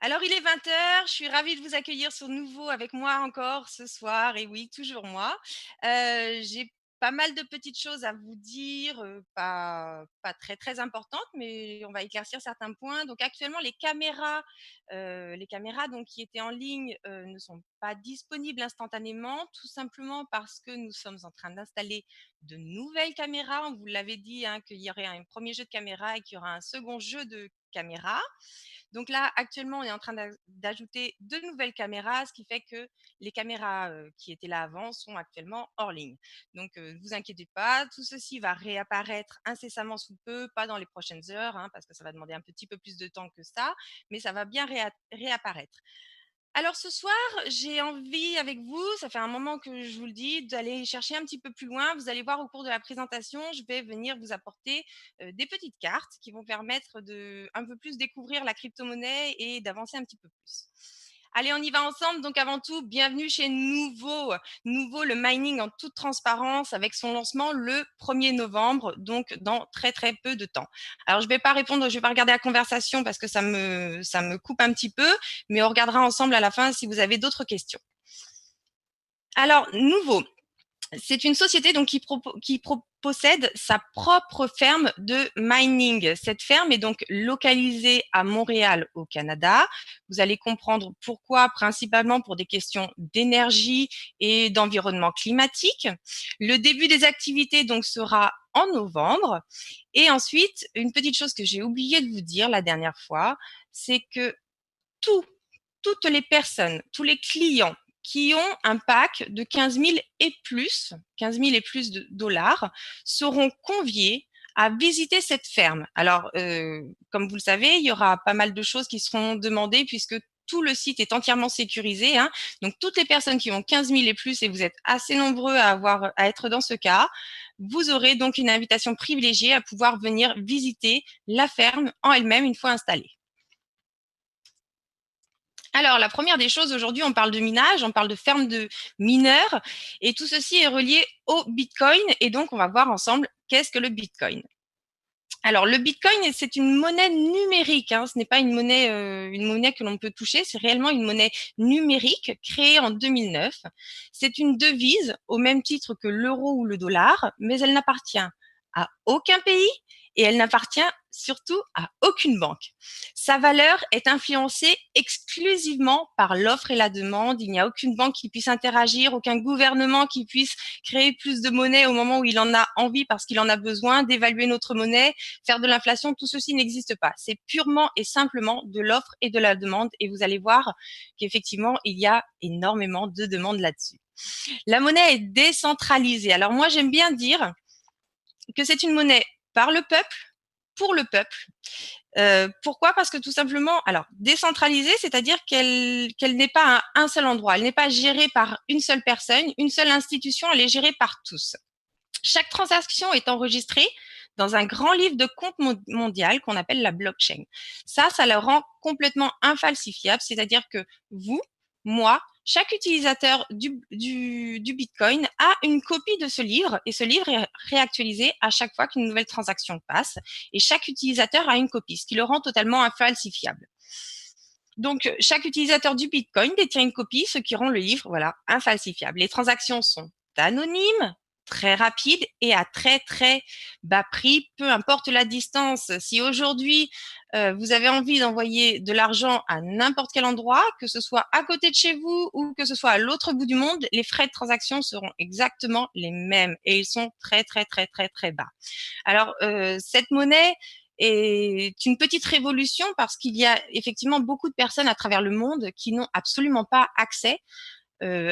Alors il est 20 h, je suis ravie de vous accueillir sur nouveau avec moi encore ce soir et oui, toujours moi. J'ai pas mal de petites choses à vous dire, pas très, très importantes, mais on va éclaircir certains points. Donc actuellement les caméras donc qui étaient en ligne, ne sont pas disponibles instantanément, tout simplement parce que nous sommes en train d'installer de nouvelles caméras. On vous l'avait dit, hein, qu'il y aurait un premier jeu de caméras et qu'il y aura un second jeu de caméras. Donc là, actuellement, on est en train d'ajouter de nouvelles caméras, ce qui fait que les caméras qui étaient là avant sont actuellement hors ligne. Donc, ne vous inquiétez pas, tout ceci va réapparaître incessamment sous peu, pas dans les prochaines heures, hein, parce que ça va demander un petit peu plus de temps que ça, mais ça va bien réapparaître. Alors ce soir, j'ai envie avec vous, ça fait un moment que je vous le dis, d'aller chercher un petit peu plus loin. Vous allez voir au cours de la présentation, je vais venir vous apporter des petites cartes qui vont permettre de un peu plus découvrir la crypto-monnaie et d'avancer un petit peu plus. Allez, on y va ensemble. Donc avant tout, bienvenue chez Nouveau. Nouveau, le mining en toute transparence avec son lancement le 1er novembre, donc dans très très peu de temps. Alors je vais pas répondre, je vais pas regarder la conversation parce que ça me coupe un petit peu, mais on regardera ensemble à la fin si vous avez d'autres questions. Alors, Nouveau, c'est une société donc qui possède sa propre ferme de mining. Cette ferme est donc localisée à Montréal, au Canada. Vous allez comprendre pourquoi, principalement pour des questions d'énergie et d'environnement climatique. Le début des activités donc sera en novembre. Et ensuite, une petite chose que j'ai oublié de vous dire la dernière fois, c'est que tout toutes les personnes, tous les clients qui ont un pack de 15 000 et plus de dollars seront conviés à visiter cette ferme. Alors, comme vous le savez, il y aura pas mal de choses qui seront demandées puisque tout le site est entièrement sécurisé, hein. Donc, toutes les personnes qui ont 15 000 et plus, et vous êtes assez nombreux à être dans ce cas, vous aurez donc une invitation privilégiée à pouvoir venir visiter la ferme en elle-même une fois installée. Alors, la première des choses, aujourd'hui, on parle de minage, on parle de ferme de mineurs, et tout ceci est relié au Bitcoin. Et donc, on va voir ensemble qu'est-ce que le Bitcoin. Alors, le Bitcoin, c'est une monnaie numérique, hein, ce n'est pas une monnaie que l'on peut toucher, c'est réellement une monnaie numérique créée en 2009. C'est une devise au même titre que l'euro ou le dollar, mais elle n'appartient à aucun pays et elle n'appartient surtout à aucune banque. Sa valeur est influencée exclusivement par l'offre et la demande. Il n'y a aucune banque qui puisse interagir, aucun gouvernement qui puisse créer plus de monnaie au moment où il en a envie parce qu'il en a besoin, d'évaluer notre monnaie, faire de l'inflation. Tout ceci n'existe pas. C'est purement et simplement de l'offre et de la demande. Et vous allez voir qu'effectivement, il y a énormément de demandes là-dessus. La monnaie est décentralisée. Alors moi, j'aime bien dire que c'est une monnaie par le peuple, pour le peuple. Pourquoi? Parce que tout simplement, alors décentralisée, c'est-à-dire qu'elle n'est pas à un seul endroit, elle n'est pas gérée par une seule personne, une seule institution, elle est gérée par tous. Chaque transaction est enregistrée dans un grand livre de compte mondial qu'on appelle la blockchain. Ça le rend complètement infalsifiable, c'est-à-dire que vous, moi, chaque utilisateur du Bitcoin a une copie de ce livre et ce livre est réactualisé à chaque fois qu'une nouvelle transaction passe et chaque utilisateur a une copie, ce qui le rend totalement infalsifiable. Donc, chaque utilisateur du Bitcoin détient une copie, ce qui rend le livre, voilà, infalsifiable. Les transactions sont anonymes, très rapides et à très très bas prix, peu importe la distance. Si aujourd'hui vous avez envie d'envoyer de l'argent à n'importe quel endroit, que ce soit à côté de chez vous ou que ce soit à l'autre bout du monde, les frais de transaction seront exactement les mêmes et ils sont très très très très très bas. Alors cette monnaie est une petite révolution parce qu'il y a effectivement beaucoup de personnes à travers le monde qui n'ont absolument pas accès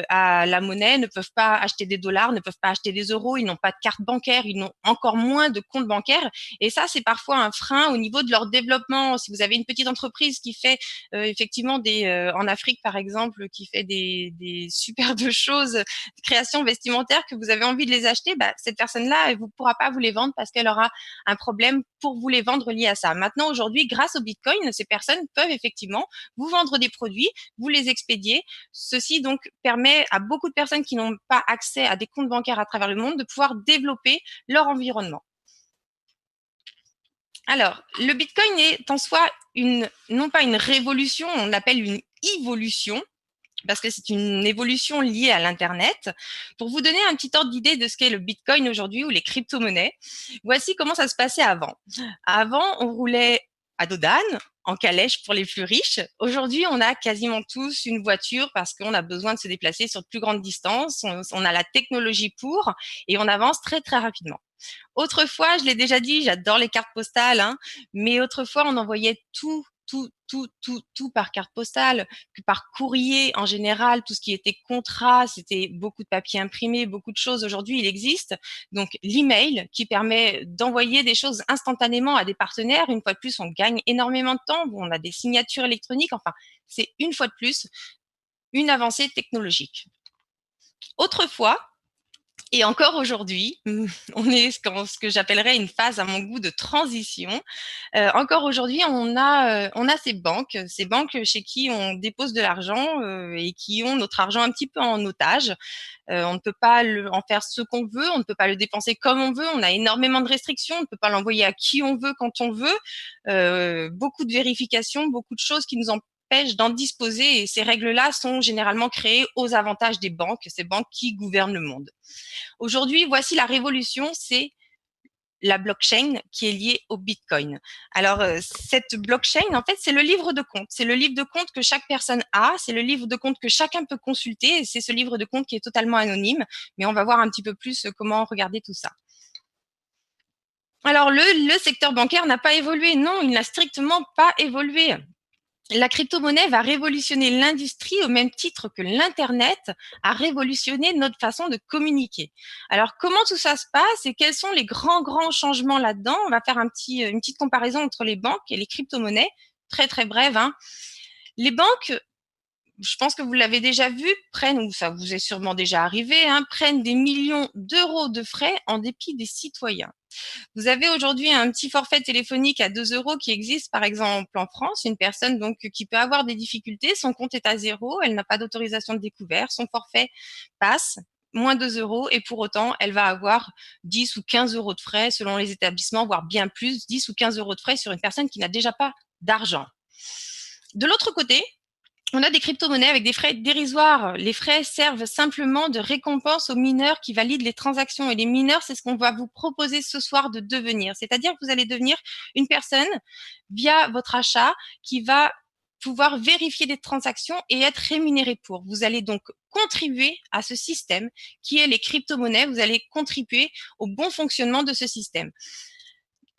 à la monnaie, ne peuvent pas acheter des dollars, ne peuvent pas acheter des euros, ils n'ont pas de carte bancaire, ils n'ont encore moins de compte bancaire. Et ça, c'est parfois un frein au niveau de leur développement. Si vous avez une petite entreprise qui fait effectivement en Afrique par exemple, qui fait des superbes choses, de création vestimentaire, que vous avez envie de les acheter, bah, cette personne-là, elle ne pourra pas vous les vendre parce qu'elle aura un problème pour vous les vendre lié à ça. Maintenant, aujourd'hui, grâce au Bitcoin, ces personnes peuvent effectivement vous vendre des produits, vous les expédier. Ceci donc permet à beaucoup de personnes qui n'ont pas accès à des comptes bancaires à travers le monde de pouvoir développer leur environnement. Alors, le Bitcoin est en soi non pas une révolution, on l'appelle une évolution, parce que c'est une évolution liée à l'Internet. Pour vous donner un petit ordre d'idée de ce qu'est le Bitcoin aujourd'hui ou les crypto-monnaies, voici comment ça se passait avant. Avant, on roulait à dos d'âne, en calèche pour les plus riches. Aujourd'hui, on a quasiment tous une voiture parce qu'on a besoin de se déplacer sur de plus grandes distances. On a la technologie pour et on avance très, très rapidement. Autrefois, je l'ai déjà dit, j'adore les cartes postales, hein, mais autrefois, on envoyait tout par carte postale, que par courrier en général, tout ce qui était contrat, c'était beaucoup de papier imprimé, beaucoup de choses. Aujourd'hui, il existe donc l'email qui permet d'envoyer des choses instantanément à des partenaires. Une fois de plus, on gagne énormément de temps. On a des signatures électroniques. Enfin, c'est une fois de plus une avancée technologique. Autrefois, et encore aujourd'hui, on est dans ce que j'appellerais une phase à mon goût de transition. Encore aujourd'hui, on a ces banques chez qui on dépose de l'argent et qui ont notre argent un petit peu en otage. On ne peut pas en faire ce qu'on veut, on ne peut pas le dépenser comme on veut, on a énormément de restrictions, on ne peut pas l'envoyer à qui on veut quand on veut. Beaucoup de vérifications, beaucoup de choses qui nous empêchent d'en disposer et ces règles-là sont généralement créées aux avantages des banques, ces banques qui gouvernent le monde. Aujourd'hui, voici la révolution, c'est la blockchain qui est liée au Bitcoin. Alors, cette blockchain, en fait, c'est le livre de compte. C'est le livre de compte que chaque personne a. C'est le livre de compte que chacun peut consulter. Et c'est ce livre de compte qui est totalement anonyme. Mais on va voir un petit peu plus comment regarder tout ça. Alors, le secteur bancaire n'a pas évolué. Non, il n'a strictement pas évolué. La crypto-monnaie va révolutionner l'industrie au même titre que l'Internet a révolutionné notre façon de communiquer. Alors, comment tout ça se passe et quels sont les grands changements là-dedans? On va faire une petite comparaison entre les banques et les crypto-monnaies, très très brève, hein. Les banques, je pense que vous l'avez déjà vu, prennent, ou ça vous est sûrement déjà arrivé, hein, prennent des millions d'euros de frais en dépit des citoyens. Vous avez aujourd'hui un petit forfait téléphonique à 2 euros qui existe par exemple en France. Une personne donc qui peut avoir des difficultés, son compte est à zéro, elle n'a pas d'autorisation de découvert, son forfait passe, moins 2 euros, et pour autant, elle va avoir 10 ou 15 euros de frais selon les établissements, voire bien plus, 10 ou 15 euros de frais sur une personne qui n'a déjà pas d'argent. De l'autre côté, on a des crypto-monnaies avec des frais dérisoires. Les frais servent simplement de récompense aux mineurs qui valident les transactions. Et les mineurs, c'est ce qu'on va vous proposer ce soir de devenir. C'est-à-dire que vous allez devenir une personne via votre achat qui va pouvoir vérifier des transactions et être rémunéré pour. Vous allez donc contribuer à ce système qui est les crypto-monnaies. Vous allez contribuer au bon fonctionnement de ce système.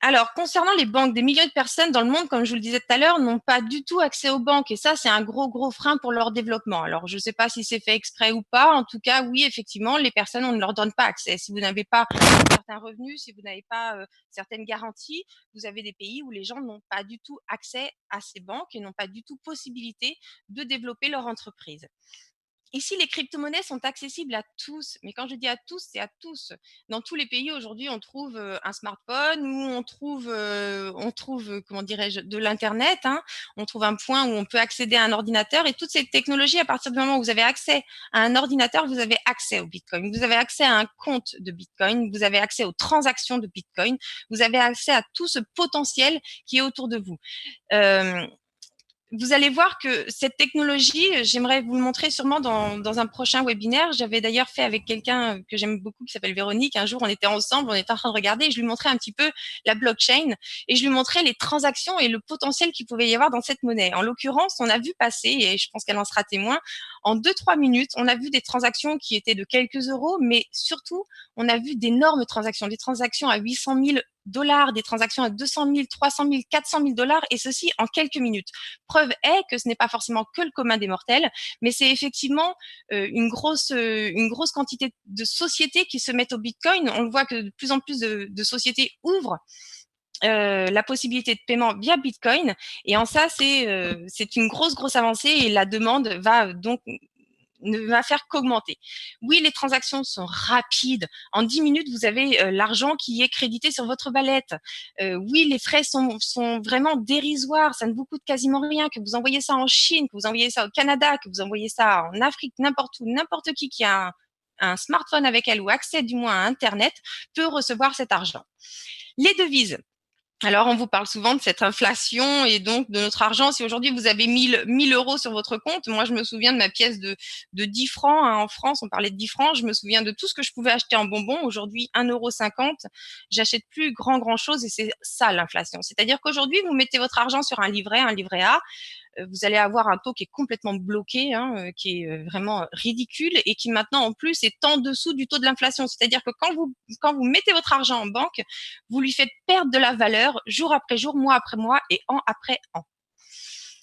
Alors, concernant les banques, des millions de personnes dans le monde, comme je vous le disais tout à l'heure, n'ont pas du tout accès aux banques. Et ça, c'est un gros frein pour leur développement. Alors, je ne sais pas si c'est fait exprès ou pas. En tout cas, oui, effectivement, les personnes, on ne leur donne pas accès. Si vous n'avez pas certains revenus, si vous n'avez pas certaines garanties, vous avez des pays où les gens n'ont pas du tout accès à ces banques et n'ont pas du tout possibilité de développer leur entreprise. Ici, les crypto-monnaies sont accessibles à tous. Mais quand je dis à tous, c'est à tous. Dans tous les pays aujourd'hui, on trouve un smartphone ou comment dirais-je, de l'internet, hein. On trouve un point où on peut accéder à un ordinateur et toutes ces technologies. À partir du moment où vous avez accès à un ordinateur, vous avez accès au Bitcoin. Vous avez accès à un compte de Bitcoin. Vous avez accès aux transactions de Bitcoin. Vous avez accès à tout ce potentiel qui est autour de vous. Vous allez voir que cette technologie, j'aimerais vous le montrer sûrement dans un prochain webinaire. J'avais d'ailleurs fait avec quelqu'un que j'aime beaucoup qui s'appelle Véronique. Un jour, on était ensemble, on était en train de regarder et je lui montrais un petit peu la blockchain et je lui montrais les transactions et le potentiel qu'il pouvait y avoir dans cette monnaie. En l'occurrence, on a vu passer, et je pense qu'elle en sera témoin, en 2-3 minutes, on a vu des transactions qui étaient de quelques euros, mais surtout, on a vu d'énormes transactions, des transactions à 800 000 dollars, des transactions à 200 000, 300 000, 400 000 dollars, et ceci en quelques minutes. Preuve est que ce n'est pas forcément que le commun des mortels, mais c'est effectivement une grosse quantité de sociétés qui se mettent au Bitcoin. On le voit que de plus en plus de sociétés ouvrent la possibilité de paiement via Bitcoin, et en ça, c'est une grosse avancée, et la demande va donc ne va faire qu'augmenter. Oui, les transactions sont rapides. En 10 minutes, vous avez l'argent qui est crédité sur votre balette. Oui, les frais sont vraiment dérisoires. Ça ne vous coûte quasiment rien. Que vous envoyez ça en Chine, que vous envoyez ça au Canada, que vous envoyez ça en Afrique, n'importe où, n'importe qui a un smartphone avec elle ou accès du moins à Internet peut recevoir cet argent. Les devises. Alors, on vous parle souvent de cette inflation et donc de notre argent. Si aujourd'hui vous avez 1000 euros sur votre compte, moi je me souviens de ma pièce de 10 francs, hein, en France, on parlait de 10 francs, je me souviens de tout ce que je pouvais acheter en bonbons. Aujourd'hui, 1,50 €, j'achète plus grand chose et c'est ça l'inflation. C'est-à-dire qu'aujourd'hui, vous mettez votre argent sur un livret A, vous allez avoir un taux qui est complètement bloqué, hein, qui est vraiment ridicule et qui maintenant en plus est en dessous du taux de l'inflation. C'est-à-dire que quand vous mettez votre argent en banque, vous lui faites perdre de la valeur jour après jour, mois après mois et an après an.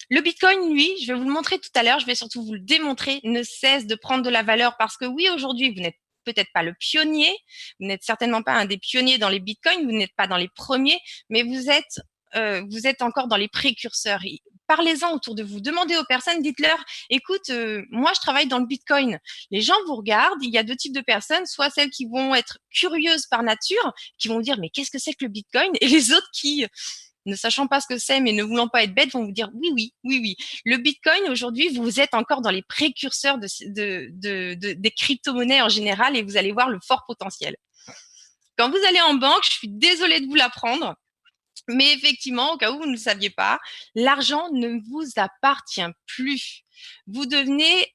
Le Bitcoin, lui, je vais vous le montrer tout à l'heure, je vais surtout vous le démontrer, ne cesse de prendre de la valeur parce que oui, aujourd'hui, vous n'êtes peut-être pas le pionnier, vous n'êtes certainement pas un des pionniers dans les Bitcoins, vous n'êtes pas dans les premiers, mais vous êtes encore dans les précurseurs. Parlez-en autour de vous, demandez aux personnes, dites-leur, écoute, moi je travaille dans le Bitcoin. Les gens vous regardent, il y a deux types de personnes, soit celles qui vont être curieuses par nature, qui vont vous dire mais qu'est-ce que c'est que le Bitcoin, et les autres qui, ne sachant pas ce que c'est mais ne voulant pas être bêtes, vont vous dire oui, oui, oui, oui. Le Bitcoin, aujourd'hui, vous êtes encore dans les précurseurs des crypto-monnaies en général et vous allez voir le fort potentiel. Quand vous allez en banque, je suis désolée de vous l'apprendre, mais effectivement, au cas où vous ne le saviez pas, l'argent ne vous appartient plus. Vous devenez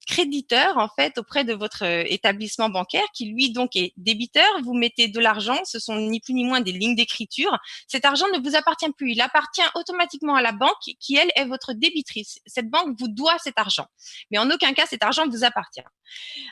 créditeur en fait auprès de votre établissement bancaire qui lui donc est débiteur. Vous mettez de l'argent, ce sont ni plus ni moins des lignes d'écriture. Cet argent ne vous appartient plus, il appartient automatiquement à la banque qui elle est votre débitrice. Cette banque vous doit cet argent, mais en aucun cas cet argent vous appartient.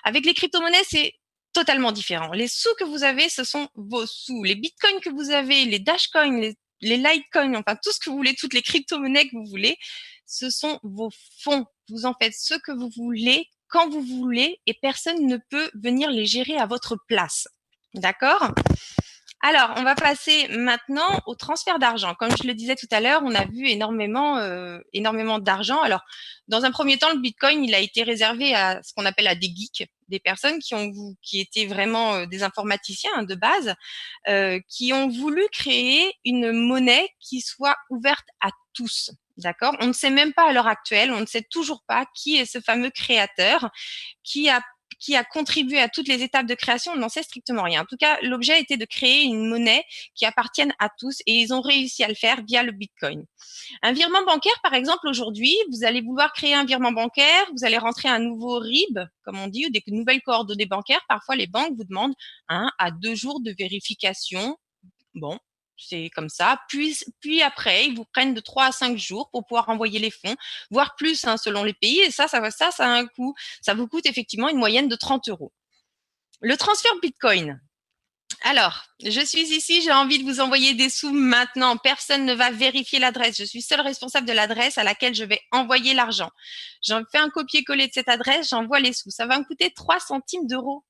Avec les crypto-monnaies, c'est totalement différent. Les sous que vous avez, ce sont vos sous. Les bitcoins que vous avez, les dashcoins, les litecoins, enfin tout ce que vous voulez, toutes les crypto-monnaies que vous voulez, ce sont vos fonds. Vous en faites ce que vous voulez, quand vous voulez, et personne ne peut venir les gérer à votre place. D'accord ? Alors, on va passer maintenant au transfert d'argent. Comme je le disais tout à l'heure, on a vu énormément d'argent. Alors, dans un premier temps, le Bitcoin, il a été réservé à ce qu'on appelle à des geeks, des personnes qui étaient vraiment des informaticiens, hein, de base, qui ont voulu créer une monnaie qui soit ouverte à tous. D'accord ? On ne sait même pas à l'heure actuelle, on ne sait toujours pas qui est ce fameux créateur qui a qui a contribué à toutes les étapes de création, on n'en sait strictement rien. En tout cas, l'objet était de créer une monnaie qui appartienne à tous et ils ont réussi à le faire via le Bitcoin. Un virement bancaire, par exemple, aujourd'hui, vous allez vouloir créer un virement bancaire, vous allez rentrer un nouveau RIB, comme on dit, ou des nouvelles coordonnées bancaires. Parfois, les banques vous demandent 1 à 2 jours de vérification. Bon, c'est comme ça. Puis après, ils vous prennent de 3 à 5 jours pour pouvoir envoyer les fonds, voire plus, hein, selon les pays. Et ça a un coût. Ça vous coûte effectivement une moyenne de 30 euros. Le transfert Bitcoin. Alors, je suis ici, j'ai envie de vous envoyer des sous maintenant. Personne ne va vérifier l'adresse. Je suis seule responsable de l'adresse à laquelle je vais envoyer l'argent. J'en fais un copier-coller de cette adresse, j'envoie les sous. Ça va me coûter 3 centimes d'euros.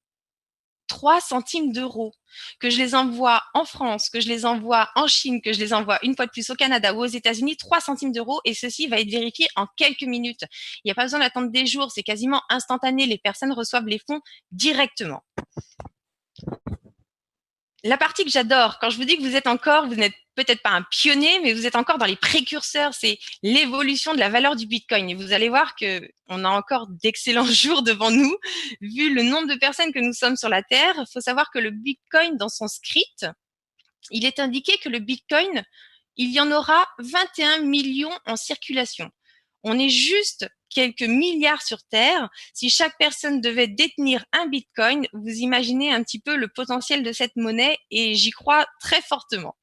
3 centimes d'euros, que je les envoie en France, que je les envoie en Chine, que je les envoie une fois de plus au Canada ou aux États-Unis, 3 centimes d'euros et ceci va être vérifié en quelques minutes. Il n'y a pas besoin d'attendre des jours, c'est quasiment instantané. Les personnes reçoivent les fonds directement. La partie que j'adore, quand je vous dis que vous n'êtes peut-être pas un pionnier, mais vous êtes encore dans les précurseurs, c'est l'évolution de la valeur du Bitcoin. Et vous allez voir que on a encore d'excellents jours devant nous, vu le nombre de personnes que nous sommes sur la Terre. Il faut savoir que le Bitcoin, dans son script, il est indiqué que le Bitcoin, il y en aura 21 millions en circulation. On est juste quelques milliards sur Terre. Si chaque personne devait détenir un Bitcoin, vous imaginez un petit peu le potentiel de cette monnaie et j'y crois très fortement.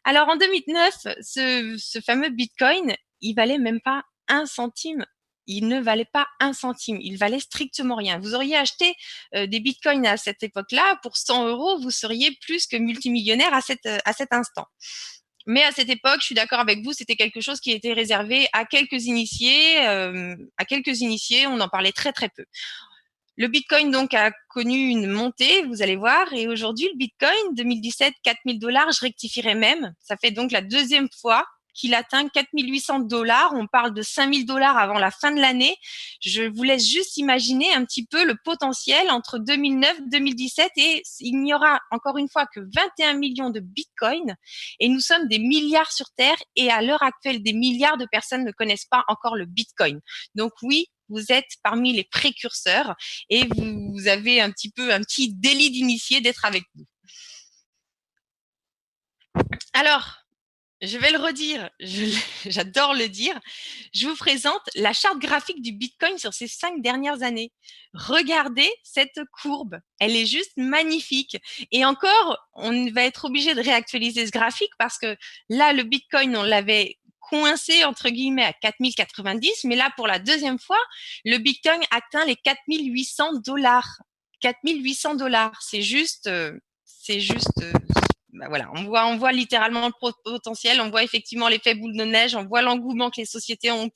Alors en 2009, ce fameux Bitcoin, il valait même pas 1 centime. Il ne valait pas 1 centime, il valait strictement rien. Vous auriez acheté des bitcoins à cette époque-là, pour 100 euros, vous seriez plus que multimillionnaire à cet instant. Mais à cette époque, je suis d'accord avec vous, c'était quelque chose qui était réservé à quelques initiés. On en parlait très très peu. Le Bitcoin donc a connu une montée, vous allez voir, et aujourd'hui le Bitcoin 2017 $4 000, je rectifierai même. Ça fait donc la deuxième fois qu'il atteint 4 800 $. On parle de 5 000 $ avant la fin de l'année. Je vous laisse juste imaginer un petit peu le potentiel entre 2009, 2017 et il n'y aura encore une fois que 21 millions de Bitcoin et nous sommes des milliards sur Terre et à l'heure actuelle, des milliards de personnes ne connaissent pas encore le Bitcoin. Donc oui, vous êtes parmi les précurseurs et vous avez un petit délit d'initié d'être avec nous. Alors, je vais le redire, j'adore le dire. Je vous présente la charte graphique du Bitcoin sur ces 5 dernières années. Regardez cette courbe, elle est juste magnifique. Et encore, on va être obligé de réactualiser ce graphique parce que là, le Bitcoin, on l'avait coincé entre guillemets à 4090, mais là, pour la deuxième fois, le Bitcoin atteint les 4800 $. 4800 $, c'est juste bah voilà, on voit littéralement le potentiel, on voit effectivement l'effet boule de neige, on voit l'engouement que les sociétés ont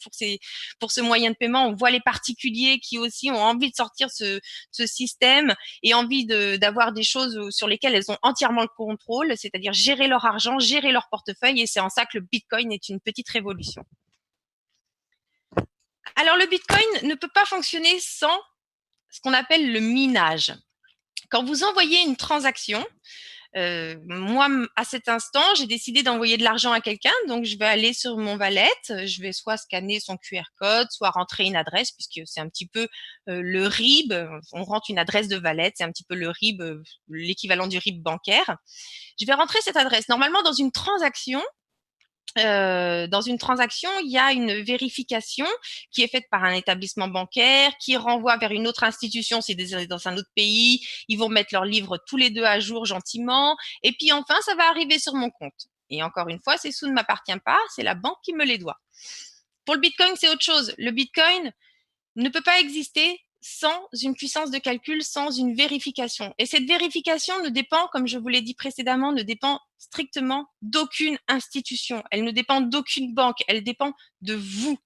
pour ce moyen de paiement, on voit les particuliers qui aussi ont envie de sortir ce système et envie d'avoir des choses sur lesquelles elles ont entièrement le contrôle, c'est-à-dire gérer leur argent, gérer leur portefeuille, et c'est en ça que le Bitcoin est une petite révolution. Alors le Bitcoin ne peut pas fonctionner sans ce qu'on appelle le minage. Quand vous envoyez une transaction, moi, à cet instant, j'ai décidé d'envoyer de l'argent à quelqu'un, donc je vais aller sur mon wallet, je vais soit scanner son QR code, soit rentrer une adresse, puisque c'est un petit peu le RIB, on rentre une adresse de wallet, c'est un petit peu le RIB, l'équivalent du RIB bancaire. Je vais rentrer cette adresse. Normalement, dans une transaction, il y a une vérification qui est faite par un établissement bancaire, qui renvoie vers une autre institution, c'est dans un autre pays. Ils vont mettre leurs livres tous les deux à jour gentiment. Et puis enfin, ça va arriver sur mon compte. Et encore une fois, ces sous ne m'appartiennent pas, c'est la banque qui me les doit. Pour le Bitcoin, c'est autre chose. Le Bitcoin ne peut pas exister sans une puissance de calcul, sans une vérification. Et cette vérification ne dépend, comme je vous l'ai dit précédemment, ne dépend strictement d'aucune institution. Elle ne dépend d'aucune banque. Elle dépend de vous.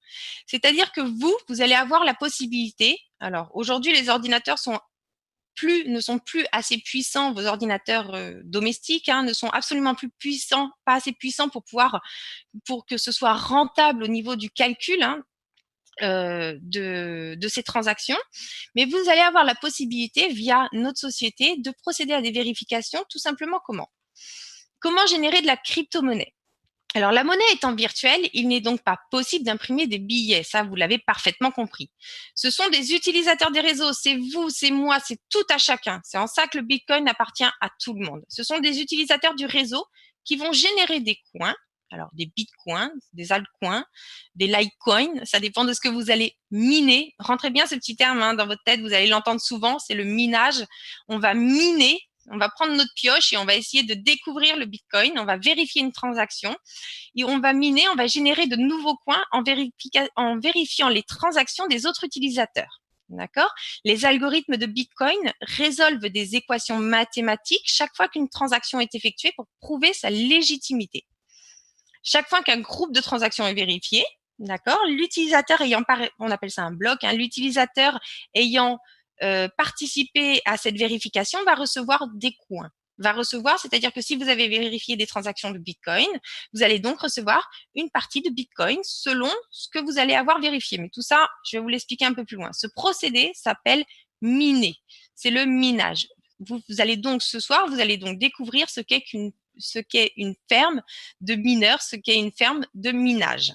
C'est-à-dire que vous allez avoir la possibilité. Alors, aujourd'hui, les ordinateurs ne sont plus assez puissants, vos ordinateurs domestiques ne sont absolument plus puissants, pas assez puissants pour que ce soit rentable au niveau du calcul. De ces transactions, mais vous allez avoir la possibilité via notre société de procéder à des vérifications tout simplement comment générer de la crypto-monnaie. Alors la monnaie étant virtuelle, il n'est donc pas possible d'imprimer des billets, ça vous l'avez parfaitement compris. Ce sont des utilisateurs des réseaux, c'est vous, c'est moi, c'est tout à chacun. C'est en ça que le Bitcoin appartient à tout le monde. Ce sont des utilisateurs du réseau qui vont générer des coins, alors des bitcoins, des altcoins, des litecoins, ça dépend de ce que vous allez miner. Rentrez bien ce petit terme dans votre tête, vous allez l'entendre souvent, c'est le minage. On va miner, on va prendre notre pioche et on va essayer de découvrir le Bitcoin, on va vérifier une transaction et on va miner, on va générer de nouveaux coins en vérifiant les transactions des autres utilisateurs. D'accord? Les algorithmes de Bitcoin résolvent des équations mathématiques chaque fois qu'une transaction est effectuée pour prouver sa légitimité. Chaque fois qu'un groupe de transactions est vérifié, d'accord, l'utilisateur on appelle ça un bloc, l'utilisateur ayant participé à cette vérification va recevoir des coins. C'est-à-dire que si vous avez vérifié des transactions de Bitcoin, vous allez donc recevoir une partie de Bitcoin selon ce que vous allez avoir vérifié. Mais tout ça, je vais vous l'expliquer un peu plus loin. Ce procédé s'appelle miner. C'est le minage. Vous allez donc ce soir, vous allez donc découvrir ce qu'est une ferme de mineurs, ce qu'est une ferme de minage.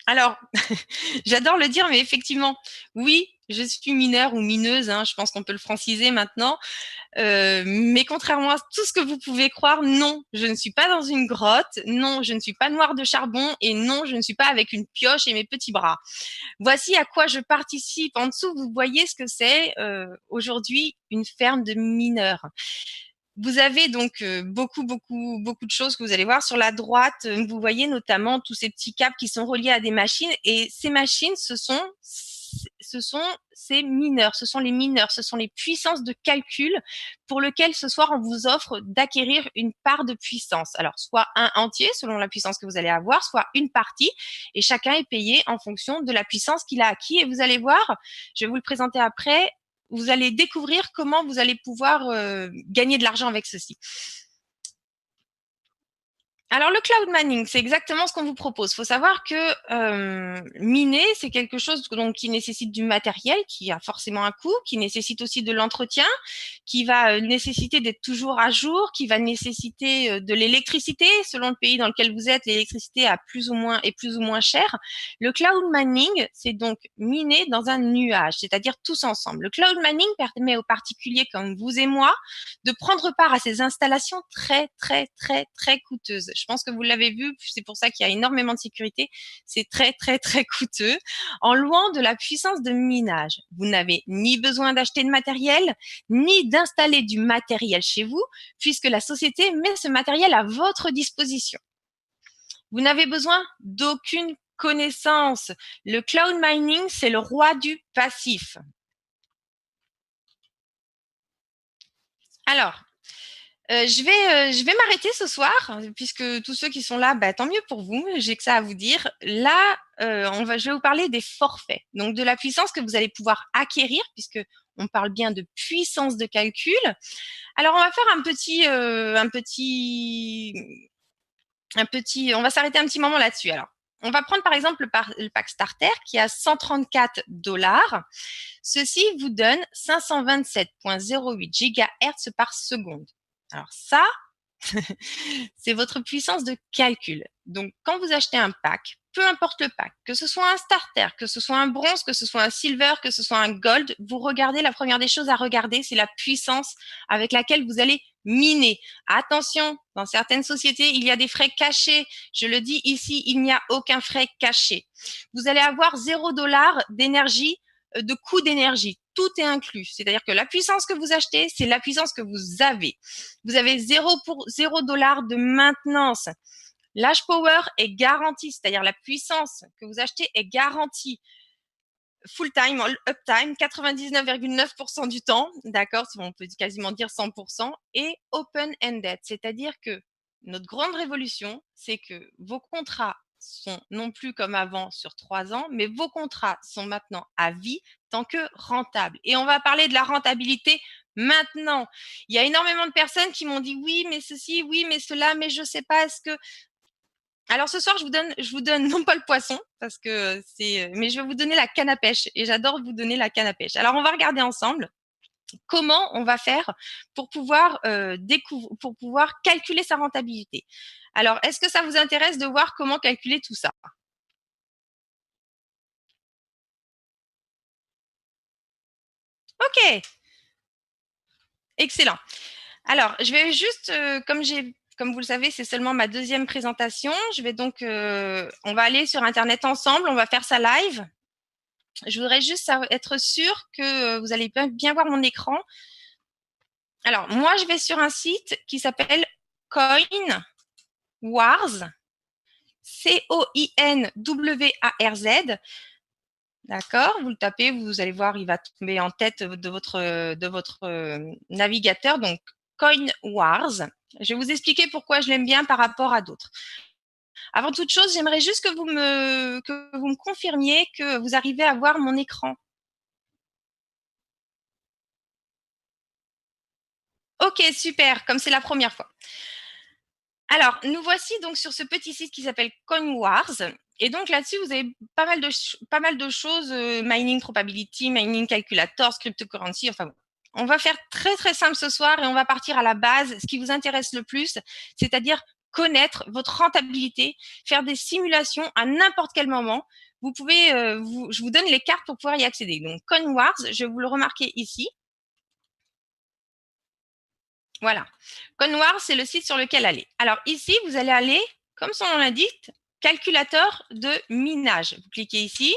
Alors, j'adore le dire, mais effectivement, oui, je suis mineur ou mineuse, je pense qu'on peut le franciser maintenant. Mais contrairement à tout ce que vous pouvez croire, non, je ne suis pas dans une grotte, non, je ne suis pas noire de charbon et non, je ne suis pas avec une pioche et mes petits bras. Voici à quoi je participe. En dessous, vous voyez ce que c'est aujourd'hui une ferme de mineurs. Vous avez donc beaucoup de choses que vous allez voir. Sur la droite, vous voyez notamment tous ces petits câbles qui sont reliés à des machines. Et ces machines, ce sont ces mineurs, ce sont les mineurs, ce sont les puissances de calcul pour lesquelles ce soir on vous offre d'acquérir une part de puissance. Alors soit un entier selon la puissance que vous allez avoir, soit une partie, et chacun est payé en fonction de la puissance qu'il a acquis. Et vous allez voir, je vais vous le présenter après, vous allez découvrir comment vous allez pouvoir gagner de l'argent avec ceci. Alors, le cloud mining, c'est exactement ce qu'on vous propose. Il faut savoir que miner, c'est quelque chose donc, qui nécessite du matériel, qui a forcément un coût, qui nécessite aussi de l'entretien, qui va nécessiter d'être toujours à jour, qui va nécessiter de l'électricité. Selon le pays dans lequel vous êtes, l'électricité est plus ou moins chère. Le cloud mining, c'est donc miner dans un nuage, c'est-à-dire tous ensemble. Le cloud mining permet aux particuliers comme vous et moi de prendre part à ces installations très, très, très, très coûteuses. Je pense que vous l'avez vu, c'est pour ça qu'il y a énormément de sécurité. C'est très, très, très coûteux. En louant de la puissance de minage, vous n'avez ni besoin d'acheter de matériel, ni d'installer du matériel chez vous, puisque la société met ce matériel à votre disposition. Vous n'avez besoin d'aucune connaissance. Le cloud mining, c'est le roi du passif. Alors, je vais m'arrêter ce soir, puisque tous ceux qui sont là, bah, tant mieux pour vous, j'ai que ça à vous dire. Là, je vais vous parler des forfaits, donc de la puissance que vous allez pouvoir acquérir, puisque on parle bien de puissance de calcul. Alors, on va faire on va s'arrêter un petit moment là-dessus. Alors, on va prendre par exemple le pack starter qui a 134 $. Ceci vous donne 527,08 GHz par seconde. Alors ça, c'est votre puissance de calcul. Donc, quand vous achetez un pack, peu importe le pack, que ce soit un starter, que ce soit un bronze, que ce soit un silver, que ce soit un gold, vous regardez, la première des choses à regarder, c'est la puissance avec laquelle vous allez miner. Attention, dans certaines sociétés, il y a des frais cachés. Je le dis ici, il n'y a aucun frais caché. Vous allez avoir 0 $ d'énergie, de coût d'énergie. Tout est inclus. C'est-à-dire que la puissance que vous achetez, c'est la puissance que vous avez. Vous avez 0 $ de maintenance. L'hash power est garanti, c'est-à-dire la puissance que vous achetez est garantie. Full time, uptime, 99,9% du temps, d'accord, on peut quasiment dire 100%, et open-ended, c'est-à-dire que notre grande révolution, c'est que vos contrats sont non plus comme avant sur 3 ans, mais vos contrats sont maintenant à vie tant que rentables. Et on va parler de la rentabilité maintenant. Il y a énormément de personnes qui m'ont dit oui, mais ceci, oui, mais cela, mais je ne sais pas, est-ce que alors ce soir, je vous donne non pas le poisson parce que mais je vais vous donner la canne à pêche et j'adore vous donner la canne à pêche. Alors on va regarder ensemble comment on va faire pour pouvoir pour pouvoir calculer sa rentabilité. Alors est-ce que ça vous intéresse de voir comment calculer tout ça? Ok, excellent. Alors je vais juste comme vous le savez, c'est seulement ma deuxième présentation. Je vais donc, on va aller sur Internet ensemble, on va faire ça live. Je voudrais juste être sûre que vous allez bien voir mon écran. Alors, moi, je vais sur un site qui s'appelle CoinWars, CoinWarz. D'accord, vous le tapez, vous allez voir, il va tomber en tête de votre navigateur, donc CoinWars. Je vais vous expliquer pourquoi je l'aime bien par rapport à d'autres. Avant toute chose, j'aimerais juste que vous me confirmiez que vous arrivez à voir mon écran. Ok, super, comme c'est la première fois. Alors, nous voici donc sur ce petit site qui s'appelle CoinWars. Et donc là-dessus, vous avez pas mal de choses, mining probability, mining calculator, cryptocurrency, enfin bon. On va faire très très simple ce soir et on va partir à la base, ce qui vous intéresse le plus, c'est-à-dire connaître votre rentabilité, faire des simulations à n'importe quel moment. Vous pouvez, je vous donne les cartes pour pouvoir y accéder. Donc CoinWars, je vais vous le remarquer ici. Voilà. Connoir, c'est le site sur lequel aller. Alors ici, vous allez aller, comme son nom l'indique, calculateur de minage. Vous cliquez ici.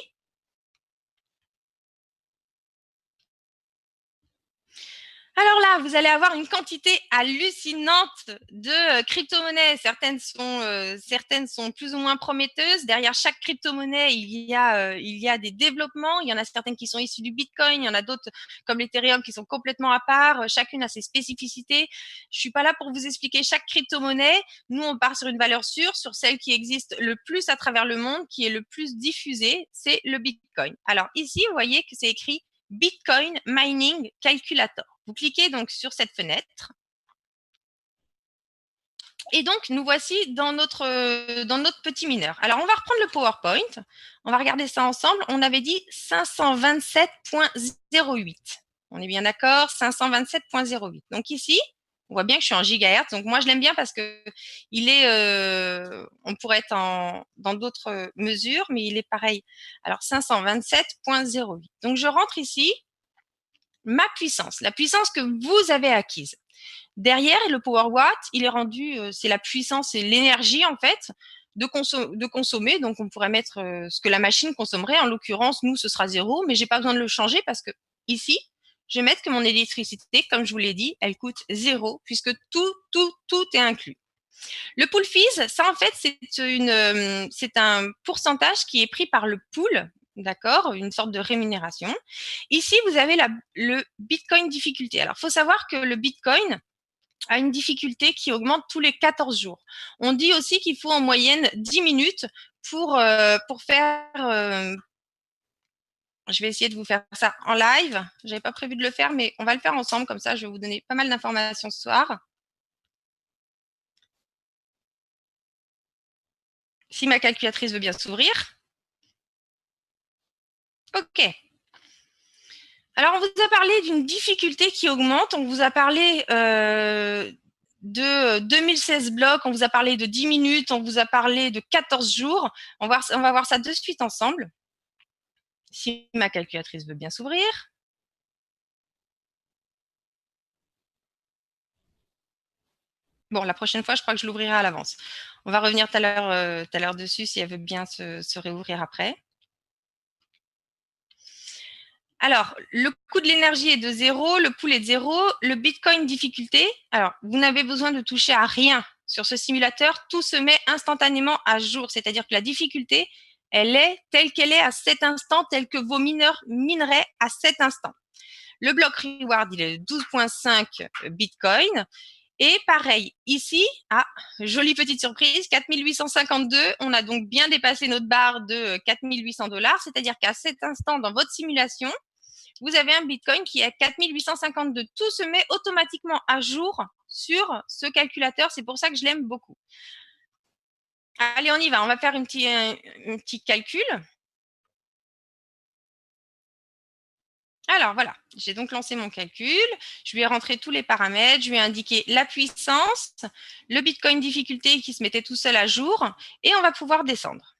Alors là, vous allez avoir une quantité hallucinante de crypto-monnaies. Certaines sont plus ou moins prometteuses. Derrière chaque crypto-monnaie, il y a des développements. Il y en a certaines qui sont issues du Bitcoin. Il y en a d'autres, comme l'Ethereum, qui sont complètement à part. Chacune a ses spécificités. Je suis pas là pour vous expliquer chaque crypto-monnaie. Nous, on part sur une valeur sûre, sur celle qui existe le plus à travers le monde, qui est le plus diffusée, c'est le Bitcoin. Alors ici, vous voyez que c'est écrit Bitcoin Mining Calculator. Vous cliquez donc sur cette fenêtre. Et donc, nous voici dans notre petit mineur. Alors, on va reprendre le PowerPoint. On va regarder ça ensemble. On avait dit 527.08. On est bien d'accord, 527.08. Donc ici, on voit bien que je suis en gigahertz. Donc moi, je l'aime bien parce que on pourrait être dans d'autres mesures, mais il est pareil. Alors 527.08. Donc je rentre ici ma puissance, la puissance que vous avez acquise. Derrière, le power watt, il est rendu, c'est la puissance et l'énergie en fait de consommer. Donc, on pourrait mettre ce que la machine consommerait. En l'occurrence, nous, ce sera 0, mais j'ai pas besoin de le changer parce que ici, je vais mettre que mon électricité, comme je vous l'ai dit, elle coûte 0 puisque tout est inclus. Le pool fees, ça en fait, c'est un pourcentage qui est pris par le pool, d'accord, une sorte de rémunération. Ici, vous avez le Bitcoin difficulté. Alors, il faut savoir que le Bitcoin a une difficulté qui augmente tous les 14 jours. On dit aussi qu'il faut en moyenne 10 minutes pour faire. Je vais essayer de vous faire ça en live. Je n'avais pas prévu de le faire, mais on va le faire ensemble. Comme ça, je vais vous donner pas mal d'informations ce soir. Si ma calculatrice veut bien s'ouvrir. OK. Alors, on vous a parlé d'une difficulté qui augmente. On vous a parlé de 2016 blocs. On vous a parlé de 10 minutes. On vous a parlé de 14 jours. On va voir ça de suite ensemble. Si ma calculatrice veut bien s'ouvrir. Bon, la prochaine fois, je crois que je l'ouvrirai à l'avance. On va revenir tout à l'heure dessus si elle veut bien se réouvrir après. Alors, le coût de l'énergie est de 0, le pool est de 0, le Bitcoin difficulté. Alors, vous n'avez besoin de toucher à rien sur ce simulateur. Tout se met instantanément à jour, c'est-à-dire que la difficulté, elle est telle qu'elle est à cet instant, telle que vos mineurs mineraient à cet instant. Le bloc reward, il est 12,5 Bitcoin. Et pareil, ici, jolie petite surprise, 4852, on a donc bien dépassé notre barre de 4800 $, c'est-à-dire qu'à cet instant, dans votre simulation, vous avez un Bitcoin qui est à 4852. Tout se met automatiquement à jour sur ce calculateur, c'est pour ça que je l'aime beaucoup. Allez, on y va, on va faire un petit calcul. Alors voilà, j'ai donc lancé mon calcul, je lui ai rentré tous les paramètres, je lui ai indiqué la puissance, le Bitcoin difficulté qui se mettait tout seul à jour, et on va pouvoir descendre.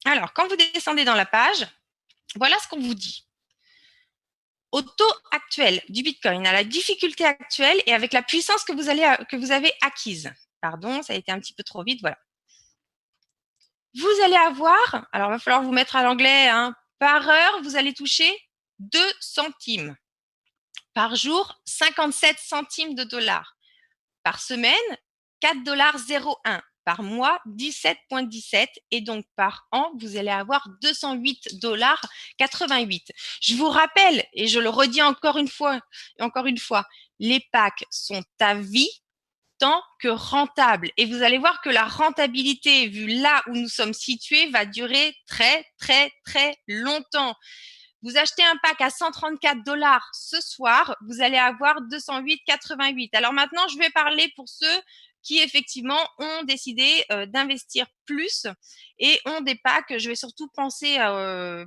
Alors, quand vous descendez dans la page, voilà ce qu'on vous dit. Au taux actuel du Bitcoin, à la difficulté actuelle et avec la puissance que vous avez acquise. Pardon, ça a été un petit peu trop vite, voilà. Vous allez avoir, alors il va falloir vous mettre à l'anglais, hein, par heure, vous allez toucher 2 centimes. Par jour, 57 centimes de dollars. Par semaine, 4,01 $. Par mois, 17,17 $. Et donc, par an, vous allez avoir 208,88 $. Je vous rappelle, et je le redis encore une fois, les packs sont à vie tant que rentables. Et vous allez voir que la rentabilité, vu là où nous sommes situés, va durer très, très, très longtemps. Vous achetez un pack à 134 $ ce soir, vous allez avoir 208,88 $. Alors maintenant, je vais parler pour ceux qui effectivement ont décidé d'investir plus et ont des packs. Je vais surtout penser,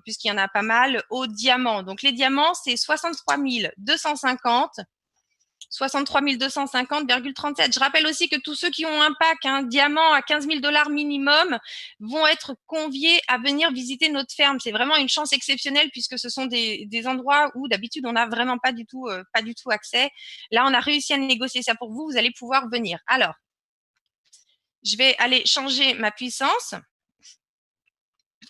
puisqu'il y en a pas mal, aux diamants. Donc les diamants, c'est 63 250. 63 250,37. Je rappelle aussi que tous ceux qui ont un pack diamant à 15 000 $ minimum vont être conviés à venir visiter notre ferme. C'est vraiment une chance exceptionnelle puisque ce sont des endroits où d'habitude on n'a vraiment pas du tout accès. Là, on a réussi à négocier ça pour vous. Vous allez pouvoir venir. Alors, je vais aller changer ma puissance.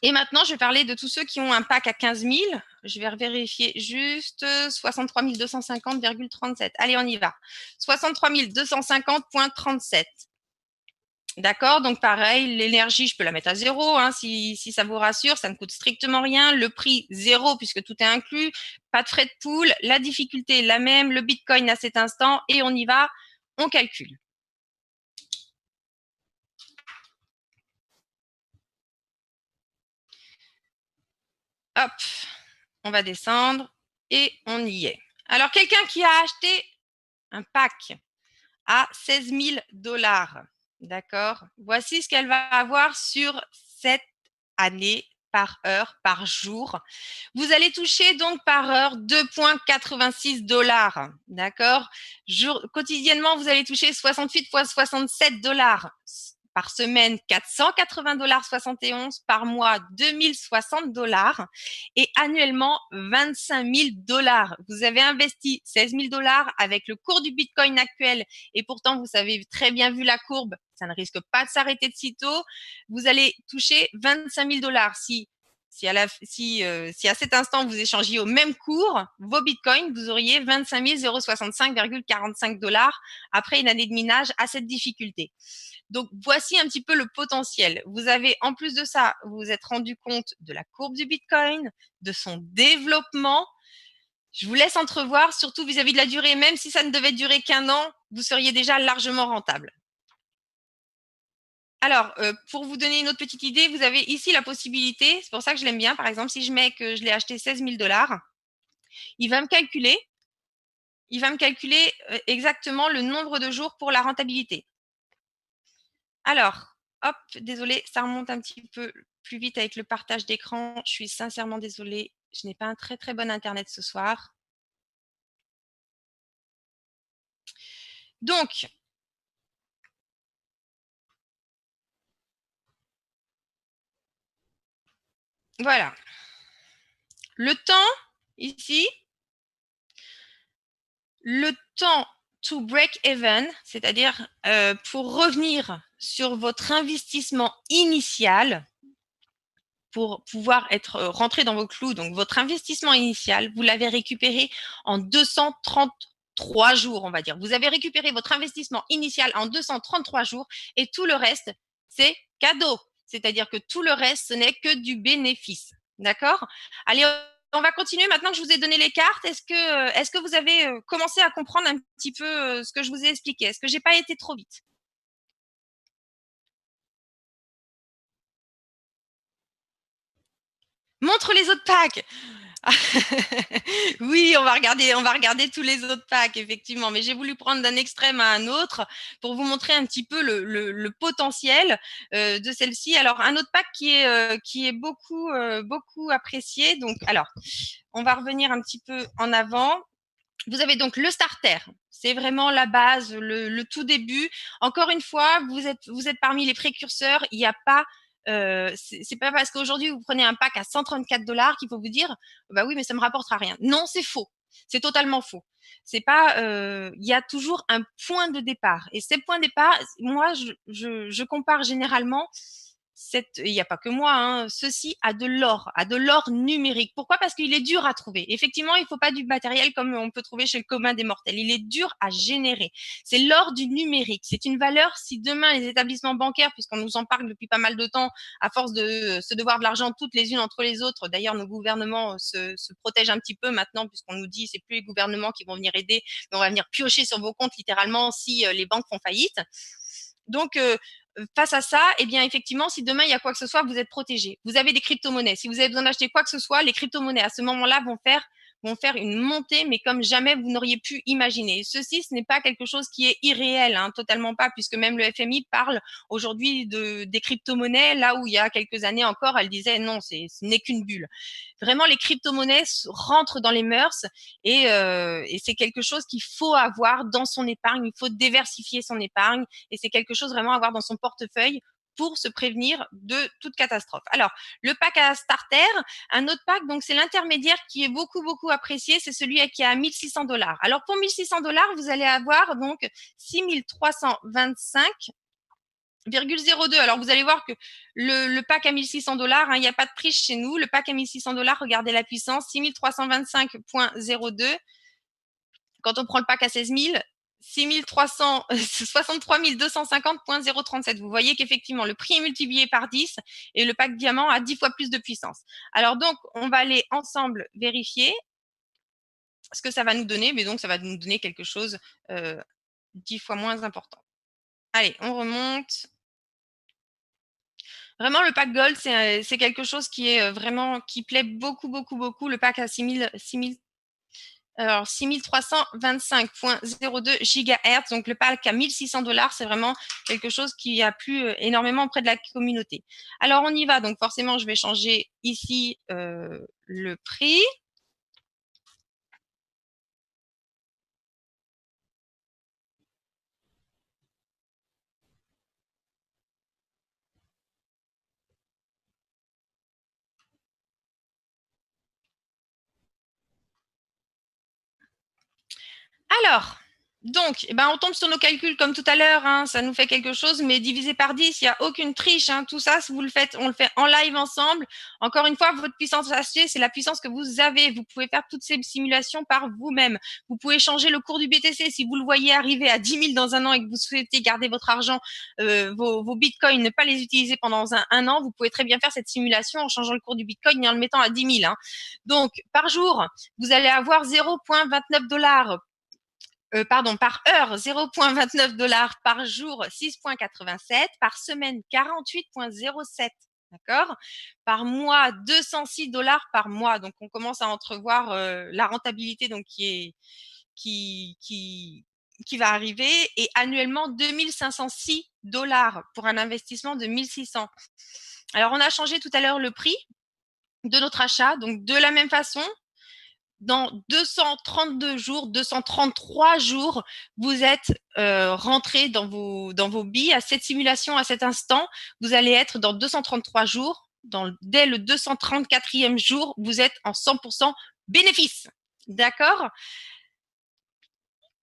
Et maintenant, je vais parler de tous ceux qui ont un pack à 15 000. Je vais vérifier juste 63 250,37. Allez, on y va. 63 250,37. D'accord, donc pareil, l'énergie, je peux la mettre à 0 si ça vous rassure, ça ne coûte strictement rien. Le prix, 0 puisque tout est inclus, pas de frais de pool, la difficulté, la même, le Bitcoin à cet instant et on y va, on calcule. Hop, On va descendre et on y est. Alors, quelqu'un qui a acheté un pack à 16 000 $, d'accord? Voici ce qu'elle va avoir sur cette année par heure, par jour. Vous allez toucher donc par heure 2,86 $, d'accord? Quotidiennement, vous allez toucher 68 fois 67 $. Par semaine, 480,71 $ par mois, 2060 $ et annuellement 25 000 $. Vous avez investi 16 000 $ avec le cours du Bitcoin actuel et pourtant, vous avez très bien vu la courbe, ça ne risque pas de s'arrêter de sitôt. Vous allez toucher 25 000 $. Si à cet instant vous échangiez au même cours vos bitcoins, vous auriez 25 065,45 $ après une année de minage à cette difficulté. Donc, voici un petit peu le potentiel. Vous avez, en plus de ça, vous vous êtes rendu compte de la courbe du Bitcoin, de son développement. Je vous laisse entrevoir, surtout vis-à-vis de la durée, même si ça ne devait durer qu'un an, vous seriez déjà largement rentable. Alors, pour vous donner une autre petite idée, vous avez ici la possibilité, c'est pour ça que je l'aime bien, par exemple, si je mets que je l'ai acheté 16 000 $, il va me calculer, exactement le nombre de jours pour la rentabilité. Alors, hop, désolée, ça remonte un petit peu plus vite avec le partage d'écran. Je suis sincèrement désolée, je n'ai pas un très très bon internet ce soir. Donc, voilà. Le temps, ici, le temps to break even, c'est-à-dire pour revenir sur votre investissement initial, pour pouvoir être rentré dans vos clous, donc votre investissement initial, vous l'avez récupéré en 233 jours, on va dire. Vous avez récupéré votre investissement initial en 233 jours et tout le reste, c'est cadeau. C'est-à-dire que tout le reste, ce n'est que du bénéfice. D'accord? Allez, on va continuer maintenant que je vous ai donné les cartes. Est-ce que vous avez commencé à comprendre un petit peu ce que je vous ai expliqué? Est-ce que j'ai pas été trop vite? Montre les autres packs. Oui, on va regarder tous les autres packs, effectivement. Mais j'ai voulu prendre d'un extrême à un autre pour vous montrer un petit peu le potentiel de celle-ci. Alors, un autre pack qui est beaucoup, beaucoup apprécié. Donc, alors, on va revenir un petit peu en avant. Vous avez donc le starter. C'est vraiment la base, le tout début. Encore une fois, vous êtes parmi les précurseurs. Il n'y a pas c'est pas parce qu'aujourd'hui vous prenez un pack à 134 $ qu'il faut vous dire bah oui mais ça me rapportera rien. Non, c'est faux. C'est totalement faux. C'est pas il y a toujours un point de départ et ces points de départ, moi je compare généralement il n'y a pas que moi, hein, ceci a de l'or numérique. Pourquoi? Parce qu'il est dur à trouver. Effectivement, il ne faut pas du matériel comme on peut trouver chez le commun des mortels. Il est dur à générer. C'est l'or du numérique. C'est une valeur, si demain les établissements bancaires, puisqu'on nous en parle depuis pas mal de temps, à force de se devoir de l'argent toutes les unes entre les autres, d'ailleurs nos gouvernements se protègent un petit peu maintenant, puisqu'on nous dit c'est plus les gouvernements qui vont venir aider, mais on va venir piocher sur vos comptes littéralement si les banques font faillite. Donc, face à ça, eh bien, effectivement, si demain il y a quoi que ce soit, vous êtes protégé. Vous avez des crypto-monnaies. Si vous avez besoin d'acheter quoi que ce soit, les crypto-monnaies à ce moment-là vont faire une montée, mais comme jamais vous n'auriez pu imaginer. Ceci, ce n'est pas quelque chose qui est irréel, hein, totalement pas, puisque même le FMI parle aujourd'hui des crypto-monnaies, là où il y a quelques années encore, elle disait non, ce n'est qu'une bulle. Vraiment, les crypto-monnaies rentrent dans les mœurs et c'est quelque chose qu'il faut avoir dans son épargne. Il faut diversifier son épargne et c'est quelque chose vraiment à avoir dans son portefeuille pour se prévenir de toute catastrophe. Alors, le pack à starter, un autre pack, donc c'est l'intermédiaire qui est beaucoup, beaucoup apprécié, c'est celui qui est à 1600 $. Alors, pour 1600 $, vous allez avoir donc 6325,02. Alors, vous allez voir que le pack à 1600 $, hein, il n'y a pas de prix chez nous. Le pack à 1600 $, regardez la puissance, 6325,02. Quand on prend le pack à 16 000, 63 250,037. Vous voyez qu'effectivement, le prix est multiplié par 10 et le pack diamant a 10 fois plus de puissance. Alors donc, on va aller ensemble vérifier ce que ça va nous donner, mais donc ça va nous donner quelque chose 10 fois moins important. Allez, on remonte. Vraiment, le pack Gold, c'est quelque chose qui est vraiment, qui plaît beaucoup, beaucoup, beaucoup. Le pack à 6325,02 gigahertz, donc le pack à 1600 $, c'est vraiment quelque chose qui a plu énormément auprès de la communauté. Alors, on y va. Donc, forcément, je vais changer ici le prix. Alors, donc, eh ben, on tombe sur nos calculs comme tout à l'heure, hein, ça nous fait quelque chose, mais divisé par 10, il n'y a aucune triche. Hein, tout ça, si vous le faites, on le fait en live ensemble. Encore une fois, votre puissance achetée, c'est la puissance que vous avez. Vous pouvez faire toutes ces simulations par vous-même. Vous pouvez changer le cours du BTC. Si vous le voyez arriver à 10 000 dans un an et que vous souhaitez garder votre argent, vos bitcoins, ne pas les utiliser pendant un an, vous pouvez très bien faire cette simulation en changeant le cours du bitcoin et en le mettant à 10 000. Hein. Donc, par jour, vous allez avoir 0,29 $. Par heure, 0,29 $, par jour, 6,87, par semaine, 48,07. D'accord. Par mois, 206 $ par mois. Donc, on commence à entrevoir la rentabilité donc, qui va arriver. Et annuellement, 2 506 $ pour un investissement de 1 600. Alors, on a changé tout à l'heure le prix de notre achat. Donc, de la même façon, dans 232 jours, 233 jours, vous êtes rentré dans vos billes à cette simulation, à cet instant. Vous allez être dans 233 jours. Dès le 234e jour, vous êtes en 100% bénéfice. D'accord?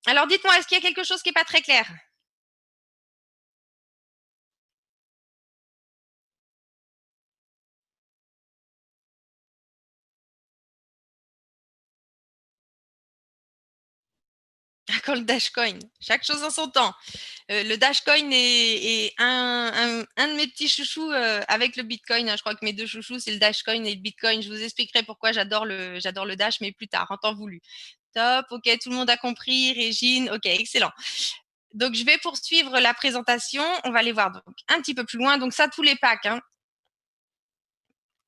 Alors, dites-moi, est-ce qu'il y a quelque chose qui n'est pas très clair? D'accord, le Dashcoin. Chaque chose en son temps. Le Dashcoin est un de mes petits chouchous avec le Bitcoin. Hein. Je crois que mes deux chouchous, c'est le Dashcoin et le Bitcoin. Je vous expliquerai pourquoi j'adore le Dash, mais plus tard, en temps voulu. Top, ok, tout le monde a compris. Régine, ok, excellent. Donc, je vais poursuivre la présentation. On va aller voir donc un petit peu plus loin. Donc, ça, tous les packs. Hein.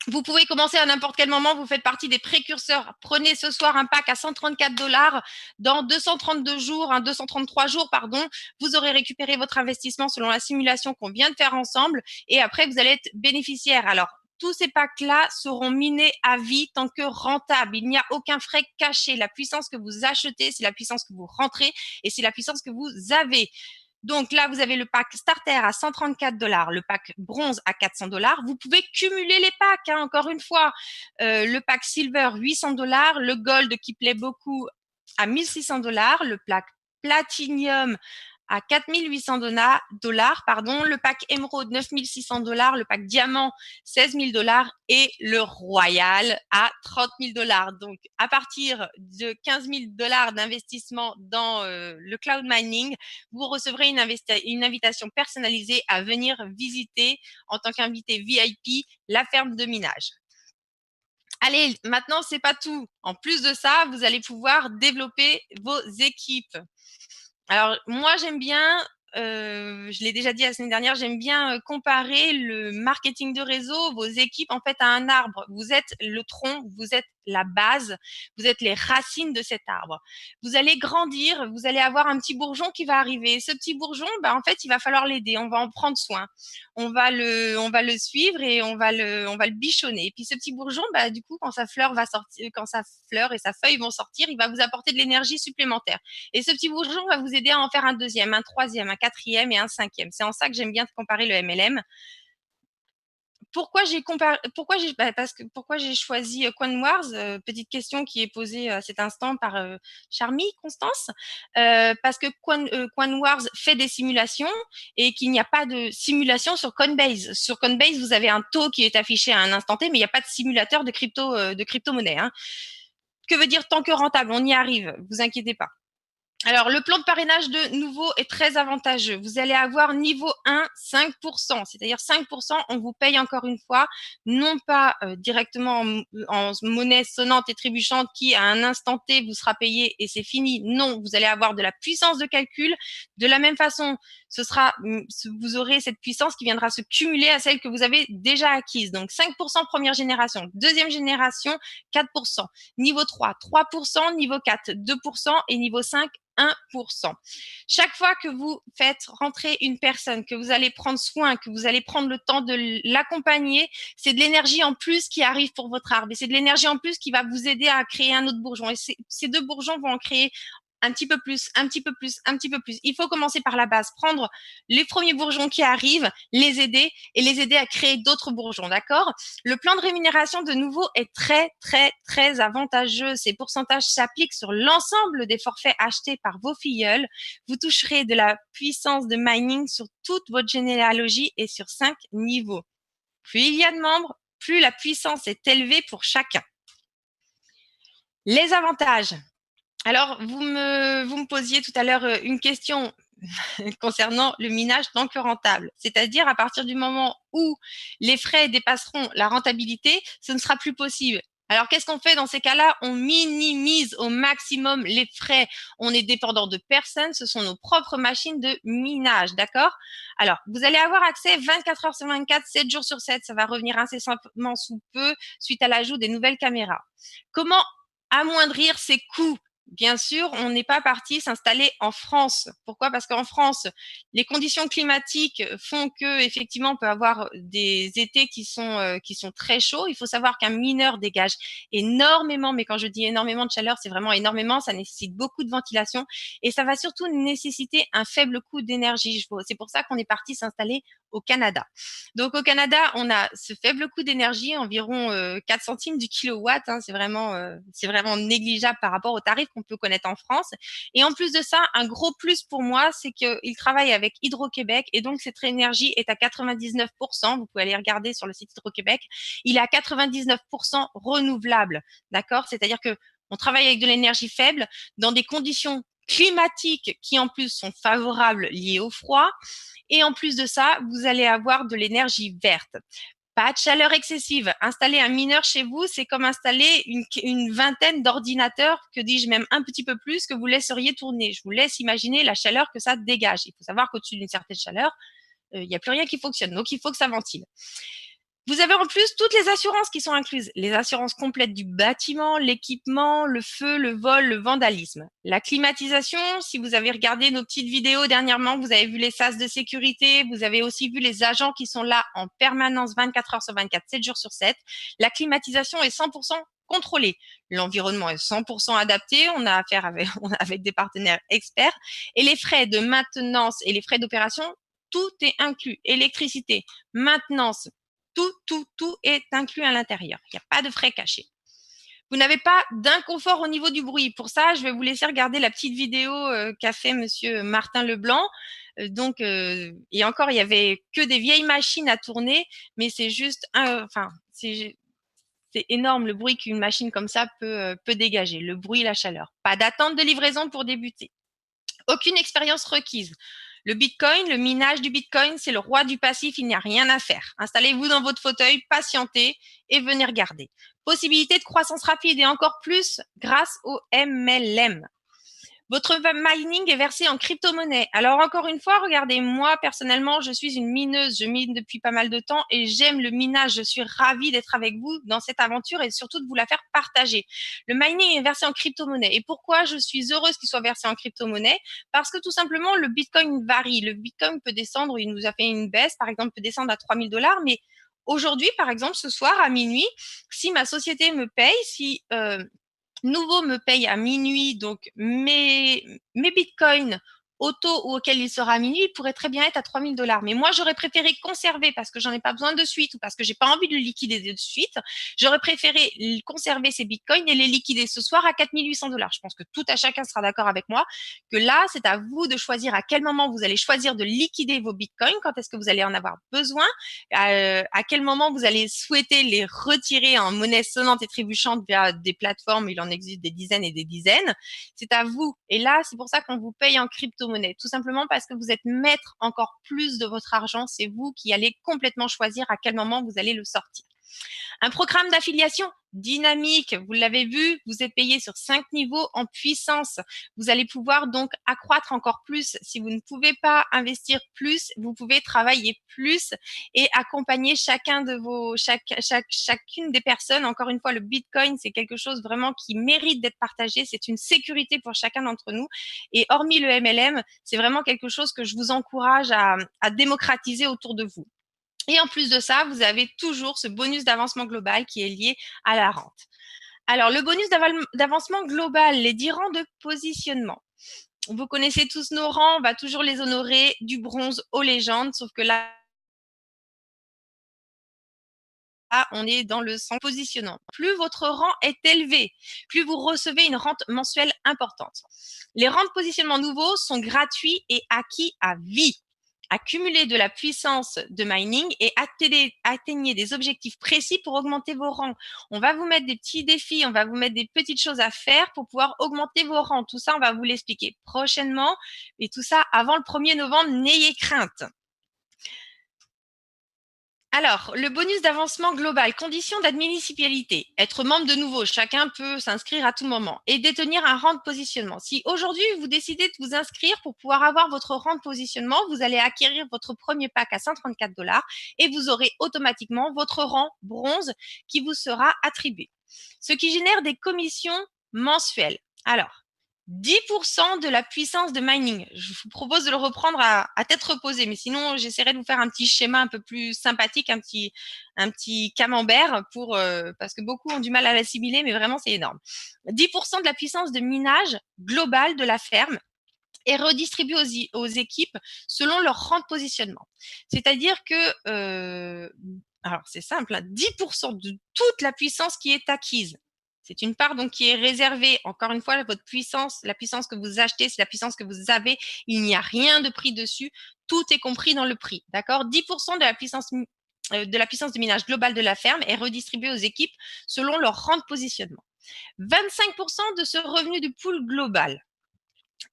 Vous pouvez commencer à n'importe quel moment. Vous faites partie des précurseurs. Prenez ce soir un pack à 134 $. Dans 232 jours, 233 jours, pardon, vous aurez récupéré votre investissement selon la simulation qu'on vient de faire ensemble. Et après, vous allez être bénéficiaire. Alors, tous ces packs-là seront minés à vie tant que rentables. Il n'y a aucun frais caché. La puissance que vous achetez, c'est la puissance que vous rentrez et c'est la puissance que vous avez. Donc là, vous avez le pack starter à 134 $, le pack bronze à 400 $. Vous pouvez cumuler les packs, hein, encore une fois. Le pack silver, 800 $, le gold qui plaît beaucoup à 1600 $, le pack platinum à 4800 $, pardon, le pack émeraude 9600 $, le pack diamant 16 000 $ et le royal à 30 000 $. Donc, à partir de 15 000 $ d'investissement dans le cloud mining, vous recevrez une invitation personnalisée à venir visiter en tant qu'invité VIP la ferme de minage. Allez, maintenant, c'est pas tout. En plus de ça, vous allez pouvoir développer vos équipes. Alors, moi, j'aime bien, je l'ai déjà dit la semaine dernière, j'aime bien comparer le marketing de réseau, vos équipes, en fait, à un arbre. Vous êtes le tronc, vous êtes la base, vous êtes les racines de cet arbre. Vous allez grandir, vous allez avoir un petit bourgeon qui va arriver. Ce petit bourgeon, en fait, il va falloir l'aider, on va en prendre soin. On va le suivre et on va le bichonner. Et puis ce petit bourgeon, du coup, quand sa fleur va sortir, quand sa fleur et sa feuille vont sortir, il va vous apporter de l'énergie supplémentaire. Et ce petit bourgeon va vous aider à en faire un deuxième, un troisième, un quatrième et un cinquième. C'est en ça que j'aime bien comparer le MLM. Pourquoi j'ai choisi Coin Wars, petite question qui est posée à cet instant par Charmy Constance, parce que Coin Wars fait des simulations et qu'il n'y a pas de simulation sur Coinbase. Sur Coinbase, vous avez un taux qui est affiché à un instant T, mais il n'y a pas de simulateur de crypto-monnaie. Hein. Que veut dire tant que rentable? On y arrive, vous inquiétez pas. Alors, le plan de parrainage de nouveau est très avantageux. Vous allez avoir niveau 1, 5%. C'est-à-dire 5%, on vous paye encore une fois, non pas directement en monnaie sonnante et trébuchante qui, à un instant T, vous sera payé et c'est fini. Non, vous allez avoir de la puissance de calcul. De la même façon, vous aurez cette puissance qui viendra se cumuler à celle que vous avez déjà acquise. Donc, 5% première génération. Deuxième génération, 4%. Niveau 3, 3%. Niveau 4, 2%. Et niveau 5, 1%. Chaque fois que vous faites rentrer une personne, que vous allez prendre soin, que vous allez prendre le temps de l'accompagner, c'est de l'énergie en plus qui arrive pour votre arbre et c'est de l'énergie en plus qui va vous aider à créer un autre bourgeon. Et ces deux bourgeons vont en créer un petit peu plus, un petit peu plus, un petit peu plus. Il faut commencer par la base, prendre les premiers bourgeons qui arrivent, les aider et les aider à créer d'autres bourgeons, d'accord? Le plan de rémunération, de nouveau, est très, très, très avantageux. Ces pourcentages s'appliquent sur l'ensemble des forfaits achetés par vos filleuls. Vous toucherez de la puissance de mining sur toute votre généalogie et sur 5 niveaux. Plus il y a de membres, plus la puissance est élevée pour chacun. Les avantages. Alors, vous me posiez tout à l'heure une question concernant le minage tant que rentable. C'est-à-dire, à partir du moment où les frais dépasseront la rentabilité, ce ne sera plus possible. Alors, qu'est-ce qu'on fait dans ces cas-là? On minimise au maximum les frais. On est dépendant de personne. Ce sont nos propres machines de minage, d'accord? Alors, vous allez avoir accès 24 heures sur 24, 7 jours sur 7. Ça va revenir incessamment sous peu suite à l'ajout des nouvelles caméras. Comment amoindrir ces coûts? Bien sûr, on n'est pas parti s'installer en France. Pourquoi? Parce qu'en France, les conditions climatiques font que effectivement, on peut avoir des étés qui sont très chauds. Il faut savoir qu'un mineur dégage énormément, mais quand je dis énormément de chaleur, c'est vraiment énormément. Ça nécessite beaucoup de ventilation et ça va surtout nécessiter un faible coût d'énergie. C'est pour ça qu'on est parti s'installer au Canada. Donc au Canada, on a ce faible coût d'énergie, environ 4 centimes du kilowatt. Hein, c'est vraiment négligeable par rapport aux tarifs qu'on peut connaître en France. Et en plus de ça, un gros plus pour moi, c'est qu'il travaille avec Hydro-Québec et donc cette énergie est à 99%. Vous pouvez aller regarder sur le site Hydro-Québec. Il est à 99% renouvelable, d'accord? C'est-à-dire que on travaille avec de l'énergie faible dans des conditions climatiques qui en plus sont favorables liées au froid. Et en plus de ça, vous allez avoir de l'énergie verte. Pas de chaleur excessive. Installer un mineur chez vous, c'est comme installer une vingtaine d'ordinateurs, que dis-je même un petit peu plus, que vous laisseriez tourner. Je vous laisse imaginer la chaleur que ça dégage. Il faut savoir qu'au-dessus d'une certaine chaleur, il n'y a plus rien qui fonctionne. Donc, il faut que ça ventile. Vous avez en plus toutes les assurances qui sont incluses. Les assurances complètes du bâtiment, l'équipement, le feu, le vol, le vandalisme. La climatisation, si vous avez regardé nos petites vidéos dernièrement, vous avez vu les sas de sécurité, vous avez aussi vu les agents qui sont là en permanence 24 heures sur 24, 7 jours sur 7. La climatisation est 100% contrôlée. L'environnement est 100% adapté. On a affaire avec des partenaires experts. Et les frais de maintenance et les frais d'opération, tout est inclus. Électricité, maintenance, tout est inclus à l'intérieur. Il n'y a pas de frais cachés. Vous n'avez pas d'inconfort au niveau du bruit. Pour ça, je vais vous laisser regarder la petite vidéo qu'a fait Monsieur Martin Leblanc. Et encore, il y avait que des vieilles machines à tourner, mais c'est juste, c'est énorme le bruit qu'une machine comme ça peut dégager. Le bruit, la chaleur. Pas d'attente de livraison pour débuter. Aucune expérience requise. Le Bitcoin, le minage du Bitcoin, c'est le roi du passif, il n'y a rien à faire. Installez-vous dans votre fauteuil, patientez et venez regarder. Possibilité de croissance rapide et encore plus grâce au MLM. Votre mining est versé en crypto-monnaie. Alors encore une fois, regardez, moi personnellement, je suis une mineuse, je mine depuis pas mal de temps et j'aime le minage. Je suis ravie d'être avec vous dans cette aventure et surtout de vous la faire partager. Le mining est versé en crypto-monnaie. Et pourquoi je suis heureuse qu'il soit versé en crypto-monnaie? Parce que tout simplement, le Bitcoin varie. Le Bitcoin peut descendre, il nous a fait une baisse, par exemple, peut descendre à 3 000 $, mais aujourd'hui, par exemple, ce soir à minuit, si ma société me paye, si Nouveau me paye à minuit donc mes bitcoins au taux auquel il sera à minuit, il pourrait très bien être à 3 000 $. Mais moi, j'aurais préféré conserver parce que j'en ai pas besoin de suite ou parce que j'ai pas envie de le liquider de suite. J'aurais préféré conserver ces bitcoins et les liquider ce soir à 4 800 $. Je pense que tout à chacun sera d'accord avec moi que là, c'est à vous de choisir à quel moment vous allez choisir de liquider vos bitcoins, quand est-ce que vous allez en avoir besoin, à quel moment vous allez souhaiter les retirer en monnaie sonnante et trébuchante via des plateformes. Il en existe des dizaines et des dizaines. C'est à vous. Et là, c'est pour ça qu'on vous paye en crypto-monnaie. Tout simplement parce que vous êtes maître encore plus de votre argent. C'est vous qui allez complètement choisir à quel moment vous allez le sortir. Un programme d'affiliation dynamique, vous l'avez vu, vous êtes payé sur 5 niveaux en puissance. Vous allez pouvoir donc accroître encore plus. Si vous ne pouvez pas investir plus, vous pouvez travailler plus et accompagner chacune des personnes. Encore une fois, le Bitcoin, c'est quelque chose vraiment qui mérite d'être partagé. C'est une sécurité pour chacun d'entre nous. Et hormis le MLM, c'est vraiment quelque chose que je vous encourage à démocratiser autour de vous. Et en plus de ça, vous avez toujours ce bonus d'avancement global qui est lié à la rente. Alors, le bonus d'avancement global, les 10 rangs de positionnement. Vous connaissez tous nos rangs, on va toujours les honorer du bronze aux légendes, sauf que là, on est dans le sans positionnant. Plus votre rang est élevé, plus vous recevez une rente mensuelle importante. Les rangs de positionnement nouveaux sont gratuits et acquis à vie. Accumulez de la puissance de mining et atteignez des objectifs précis pour augmenter vos rangs. On va vous mettre des petits défis, on va vous mettre des petites choses à faire pour pouvoir augmenter vos rangs. Tout ça, on va vous l'expliquer prochainement. Et tout ça avant le 1er novembre, n'ayez crainte. Alors, le bonus d'avancement global, conditions d'admissibilité. Être membre de nouveau, chacun peut s'inscrire à tout moment et détenir un rang de positionnement. Si aujourd'hui vous décidez de vous inscrire pour pouvoir avoir votre rang de positionnement, vous allez acquérir votre premier pack à 134 $ et vous aurez automatiquement votre rang bronze qui vous sera attribué. Ce qui génère des commissions mensuelles. Alors, 10% de la puissance de mining. Je vous propose de le reprendre à tête reposée, mais sinon, j'essaierai de vous faire un petit schéma un peu plus sympathique, un petit camembert parce que beaucoup ont du mal à l'assimiler, mais vraiment, c'est énorme. 10% de la puissance de minage globale de la ferme est redistribuée aux équipes selon leur rang de positionnement. C'est-à-dire que, alors c'est simple, 10% de toute la puissance qui est acquise. C'est une part donc qui est réservée. Encore une fois, votre puissance, la puissance que vous achetez, c'est la puissance que vous avez. Il n'y a rien de prix dessus. Tout est compris dans le prix. D'accord? 10% de la puissance de minage globale de la ferme est redistribuée aux équipes selon leur rang de positionnement. 25% de ce revenu du pool global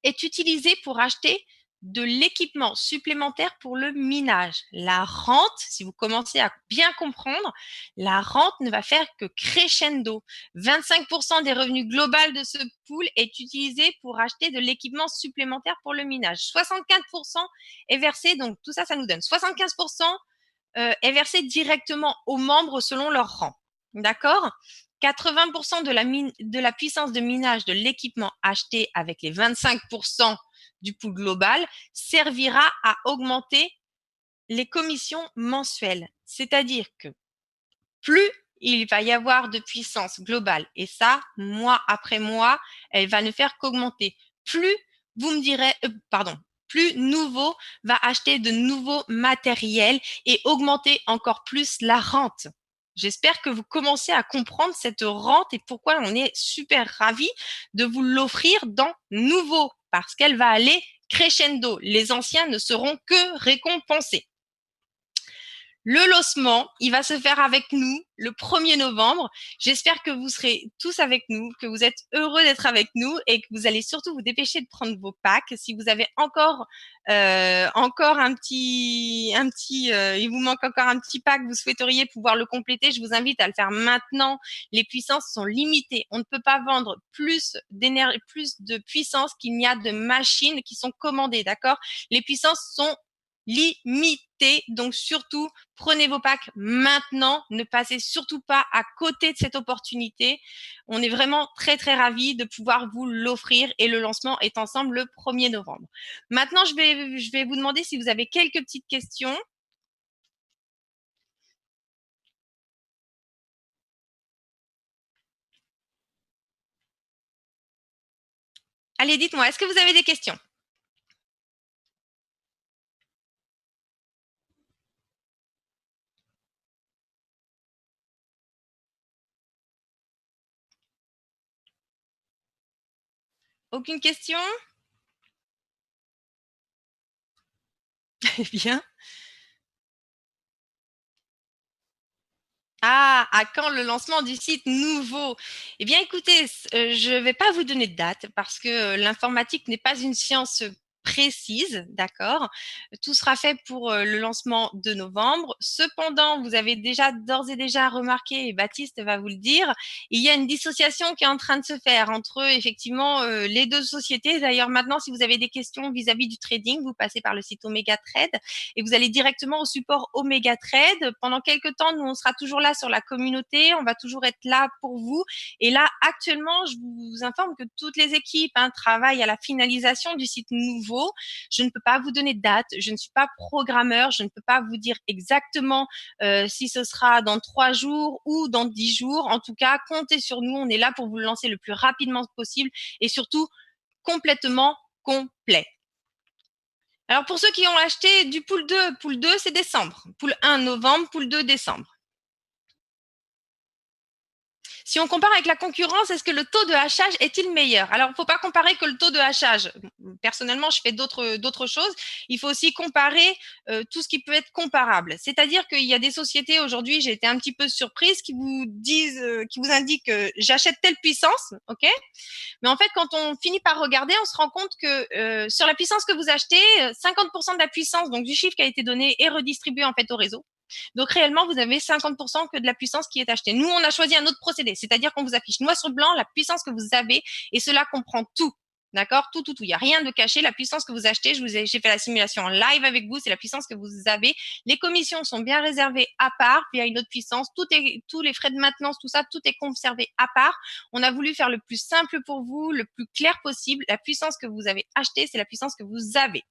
est utilisé pour acheter de l'équipement supplémentaire pour le minage. La rente, si vous commencez à bien comprendre, la rente ne va faire que crescendo. 25% des revenus globaux de ce pool est utilisé pour acheter de l'équipement supplémentaire pour le minage. 75% est versé, donc tout ça, ça nous donne 75% est versé directement aux membres selon leur rang. D'accord? 80% de la puissance de minage de l'équipement acheté avec les 25% du pool global servira à augmenter les commissions mensuelles. C'est-à-dire que plus il va y avoir de puissance globale, et ça, mois après mois, elle va ne faire qu'augmenter. Plus vous me direz, plus nouveau va acheter de nouveaux matériels et augmenter encore plus la rente. J'espère que vous commencez à comprendre cette rente et pourquoi on est super ravis de vous l'offrir dans nouveau, parce qu'elle va aller crescendo. Les anciens ne seront que récompensés. Le lancement, il va se faire avec nous le 1er novembre. J'espère que vous serez tous avec nous, que vous êtes heureux d'être avec nous et que vous allez surtout vous dépêcher de prendre vos packs. Si vous avez encore il vous manque encore un petit pack, vous souhaiteriez pouvoir le compléter, je vous invite à le faire maintenant. Les puissances sont limitées. On ne peut pas vendre plus de puissance qu'il n'y a de machines qui sont commandées, d'accord? Les puissances sont limité. Donc surtout, prenez vos packs maintenant. Ne passez surtout pas à côté de cette opportunité. On est vraiment très, très ravis de pouvoir vous l'offrir et le lancement est ensemble le 1er novembre. Maintenant, je vais vous demander si vous avez quelques petites questions. Allez, dites-moi, est-ce que vous avez des questions? Aucune question? Eh bien. Ah, à quand le lancement du site nouveau? Eh bien, écoutez, je ne vais pas vous donner de date parce que l'informatique n'est pas une science précise, d'accord? Tout sera fait pour le lancement de novembre. Cependant, vous avez déjà d'ores et déjà remarqué, et Baptiste va vous le dire, il y a une dissociation qui est en train de se faire entre effectivement les deux sociétés. D'ailleurs, maintenant, si vous avez des questions vis-à-vis du trading, vous passez par le site Omega Trade et vous allez directement au support Omega Trade. Pendant quelques temps, nous, on sera toujours là sur la communauté. On va toujours être là pour vous. Et là, actuellement, je vous informe que toutes les équipes travaillent à la finalisation du site nouveau. Je ne peux pas vous donner de date. Je ne suis pas programmeur. Je ne peux pas vous dire exactement si ce sera dans 3 jours ou dans 10 jours. En tout cas, comptez sur nous. On est là pour vous le lancer le plus rapidement possible et surtout complètement complet. Alors pour ceux qui ont acheté du pool 2 c'est décembre. Pool 1 novembre, pool 2 décembre. Si on compare avec la concurrence, est-ce que le taux de hachage est-il meilleur? Alors, il ne faut pas comparer que le taux de hachage. Personnellement, je fais d'autres choses. Il faut aussi comparer tout ce qui peut être comparable. C'est-à-dire qu'il y a des sociétés aujourd'hui, j'ai été un petit peu surprise, qui vous disent, qui vous indiquent j'achète telle puissance, ok? Mais en fait, quand on finit par regarder, on se rend compte que sur la puissance que vous achetez, 50% de la puissance, donc du chiffre qui a été donné, est redistribué en fait au réseau. Donc réellement, vous avez 50% que de la puissance qui est achetée. Nous, on a choisi un autre procédé, c'est-à-dire qu'on vous affiche noir sur blanc la puissance que vous avez et cela comprend tout. D'accord? Tout. Il n'y a rien de caché. La puissance que vous achetez, j'ai fait la simulation en live avec vous, c'est la puissance que vous avez. Les commissions sont bien réservées à part, puis il y a une autre puissance. Tous les frais de maintenance, tout ça, tout est conservé à part. On a voulu faire le plus simple pour vous, le plus clair possible. La puissance que vous avez achetée, c'est la puissance que vous avez.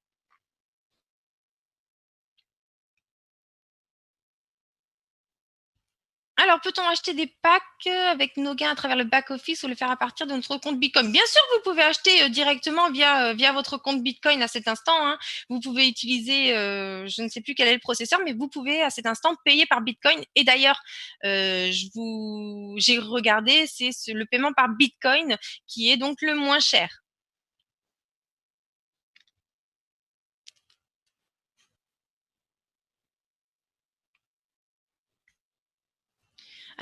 Alors, peut-on acheter des packs avec nos gains à travers le back-office ou le faire à partir de notre compte Bitcoin? Bien sûr, vous pouvez acheter directement via votre compte Bitcoin à cet instant, hein. Vous pouvez utiliser, je ne sais plus quel est le processeur, mais vous pouvez à cet instant payer par Bitcoin. Et d'ailleurs, j'ai regardé, c'est le paiement par Bitcoin qui est donc le moins cher.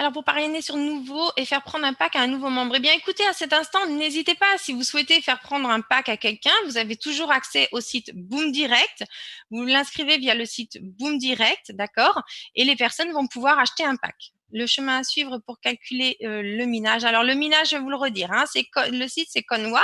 Alors, pour parrainer sur nouveau et faire prendre un pack à un nouveau membre, eh bien, écoutez, à cet instant, n'hésitez pas. Si vous souhaitez faire prendre un pack à quelqu'un, vous avez toujours accès au site Boom Direct. Vous l'inscrivez via le site Boom Direct, d'accord? Et les personnes vont pouvoir acheter un pack. Le chemin à suivre pour calculer le minage. Alors, le minage, je vais vous le redire, hein, le site, c'est Conwa.